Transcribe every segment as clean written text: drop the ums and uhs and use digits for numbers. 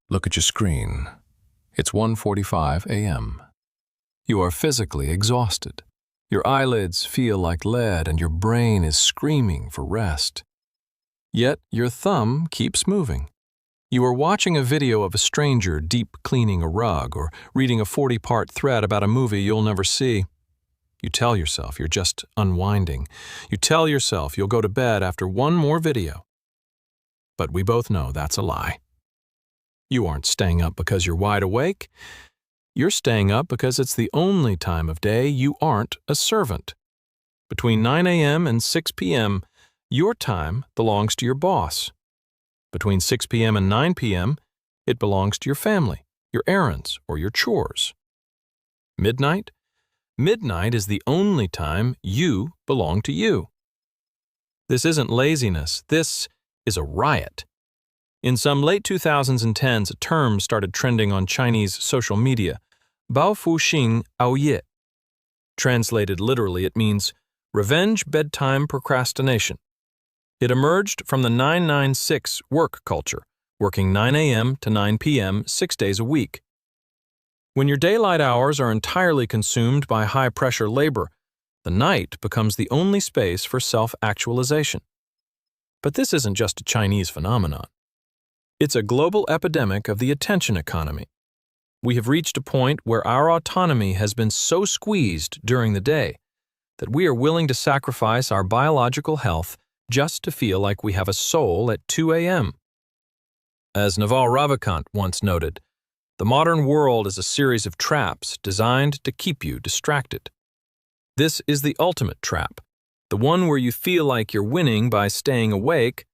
Look at your screen. It's 1:45 a.m. You are physically exhausted. Your eyelids feel like lead and your brain is screaming for rest. Yet your thumb keeps moving. You are watching a video of a stranger deep cleaning a rug or reading a 40-part thread about a movie you'll never see. You tell yourself you're just unwinding. You tell yourself you'll go to bed after one more video. But we both know that's a lie. You aren't staying up because you're wide awake. You're staying up because it's the only time of day you aren't a servant. Between 9 a.m. and 6 p.m., your time belongs to your boss. Between 6 p.m. and 9 p.m., it belongs to your family, your errands, or your chores. Midnight? Midnight is the only time you belong to you. This isn't laziness. This is a riot. In some late 2010s, a term started trending on Chinese social media, bàofùxìng áoyè. Translated literally, it means Revenge Bedtime Procrastination. It emerged from the 996 work culture, working 9 a.m. to 9 p.m. 6 days a week. When your daylight hours are entirely consumed by high-pressure labor, the night becomes the only space for self-actualization. But this isn't just a Chinese phenomenon. It's a global epidemic of the attention economy. We have reached a point where our autonomy has been so squeezed during the day that we are willing to sacrifice our biological health just to feel like we have a soul at 2 a.m. As Naval Ravikant once noted, the modern world is a series of traps designed to keep you distracted. This is the ultimate trap, the one where you feel like you're winning by staying awake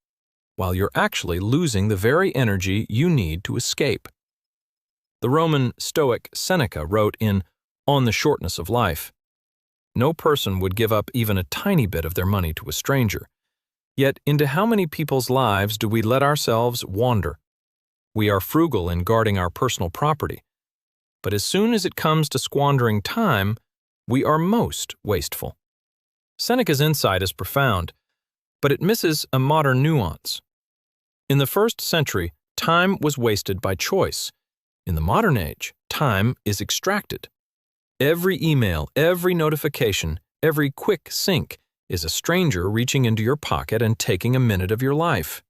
while you're actually losing the very energy you need to escape. The Roman Stoic Seneca wrote in On the Shortness of Life, "No person would give up even a tiny bit of their money to a stranger. Yet into how many people's lives do we let ourselves wander? We are frugal in guarding our personal property, but as soon as it comes to squandering time, we are most wasteful." Seneca's insight is profound, but it misses a modern nuance. In the 1st century, time was wasted by choice. In the modern age, time is extracted. Every email, every notification, every quick sync is a stranger reaching into your pocket and taking a minute of your life.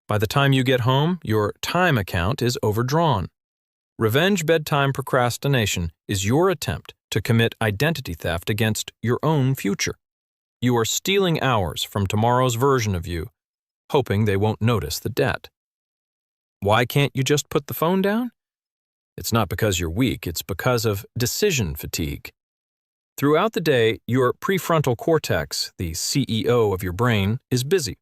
By the time you get home, your time account is overdrawn. Revenge Bedtime Procrastination is your attempt to commit identity theft against your own future. You are stealing hours from tomorrow's version of you, hoping they won't notice the debt. Why can't you just put the phone down? It's not because you're weak, it's because of decision fatigue. Throughout the day, your prefrontal cortex, the CEO of your brain, is busy.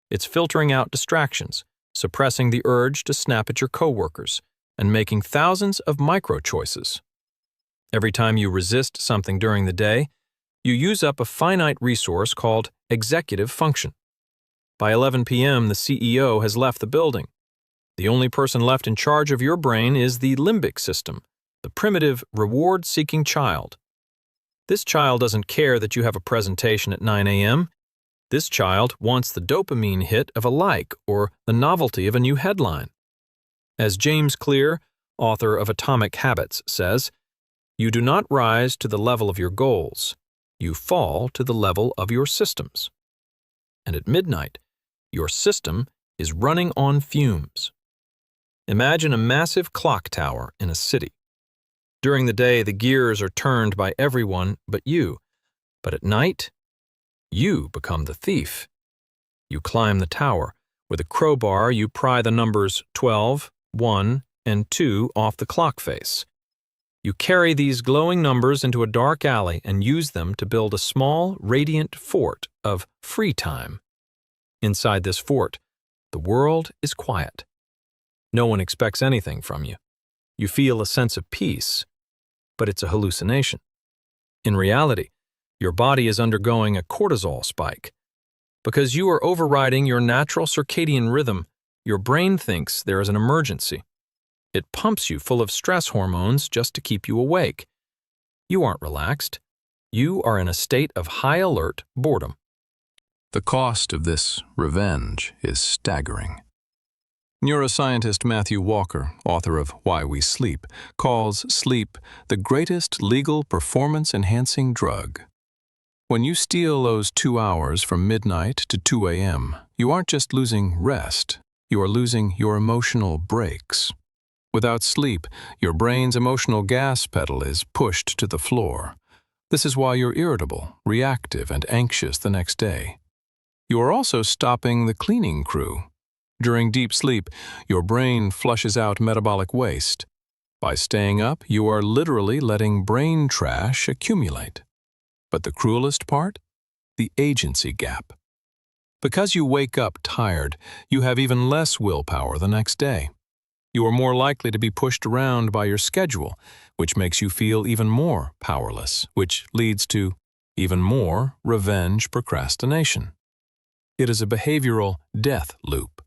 It's filtering out distractions, suppressing the urge to snap at your coworkers, and making thousands of micro-choices. Every time you resist something during the day, you use up a finite resource called executive function. By 11 p.m., the CEO has left the building. The only person left in charge of your brain is the limbic system, the primitive, reward-seeking child. This child doesn't care that you have a presentation at 9 a.m. This child wants the dopamine hit of a like or the novelty of a new headline. As James Clear, author of Atomic Habits, says, "You do not rise to the level of your goals. You fall to the level of your systems." And at midnight, your system is running on fumes. Imagine a massive clock tower in a city. During the day, the gears are turned by everyone but you. But at night, you become the thief. You climb the tower. With a crowbar, you pry the numbers 12, 1, and 2 off the clock face. You carry these glowing numbers into a dark alley and use them to build a small, radiant fort of free time. Inside this fort, the world is quiet. No one expects anything from you. You feel a sense of peace, but it's a hallucination. In reality, your body is undergoing a cortisol spike. Because you are overriding your natural circadian rhythm, your brain thinks there is an emergency. It pumps you full of stress hormones just to keep you awake. You aren't relaxed. You are in a state of high-alert boredom. The cost of this revenge is staggering. Neuroscientist Matthew Walker, author of Why We Sleep, calls sleep the greatest legal performance-enhancing drug. When you steal those 2 hours from midnight to 2 a.m., you aren't just losing rest, you are losing your emotional brakes. Without sleep, your brain's emotional gas pedal is pushed to the floor. This is why you're irritable, reactive, and anxious the next day. You are also stopping the cleaning crew. During deep sleep, your brain flushes out metabolic waste. By staying up, you are literally letting brain trash accumulate. But the cruelest part? The agency gap. Because you wake up tired, you have even less willpower the next day. You are more likely to be pushed around by your schedule, which makes you feel even more powerless, which leads to even more revenge procrastination. It is a behavioral death loop.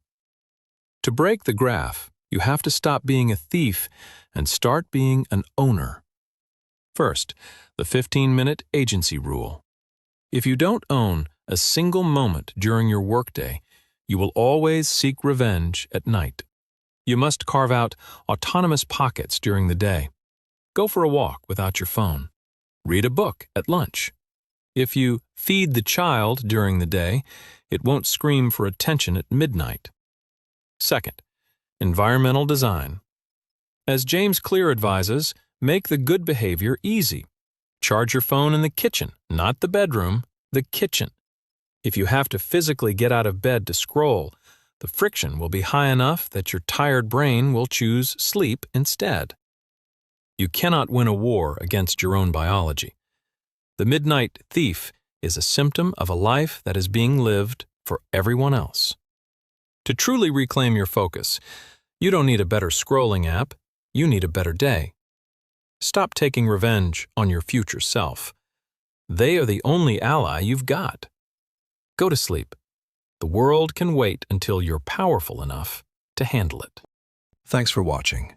To break the graph, you have to stop being a thief and start being an owner. First, the 15-minute agency rule. If you don't own a single moment during your workday, you will always seek revenge at night. You must carve out autonomous pockets during the day. Go for a walk without your phone. Read a book at lunch. If you feed the child during the day, it won't scream for attention at midnight. Second, environmental design. As James Clear advises, make the good behavior easy. Charge your phone in the kitchen, not the bedroom, the kitchen. If you have to physically get out of bed to scroll, the friction will be high enough that your tired brain will choose sleep instead. You cannot win a war against your own biology. The midnight thief is a symptom of a life that is being lived for everyone else. To truly reclaim your focus, you don't need a better scrolling app, you need a better day. Stop taking revenge on your future self. They are the only ally you've got. Go to sleep. The world can wait until you're powerful enough to handle it. Thanks for watching.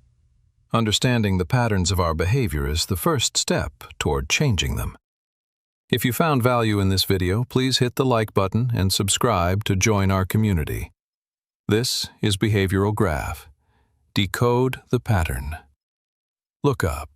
Understanding the patterns of our behavior is the first step toward changing them. If you found value in this video, please hit the like button and subscribe to join our community. This is Behavioral Graph. Decode the pattern. Look up.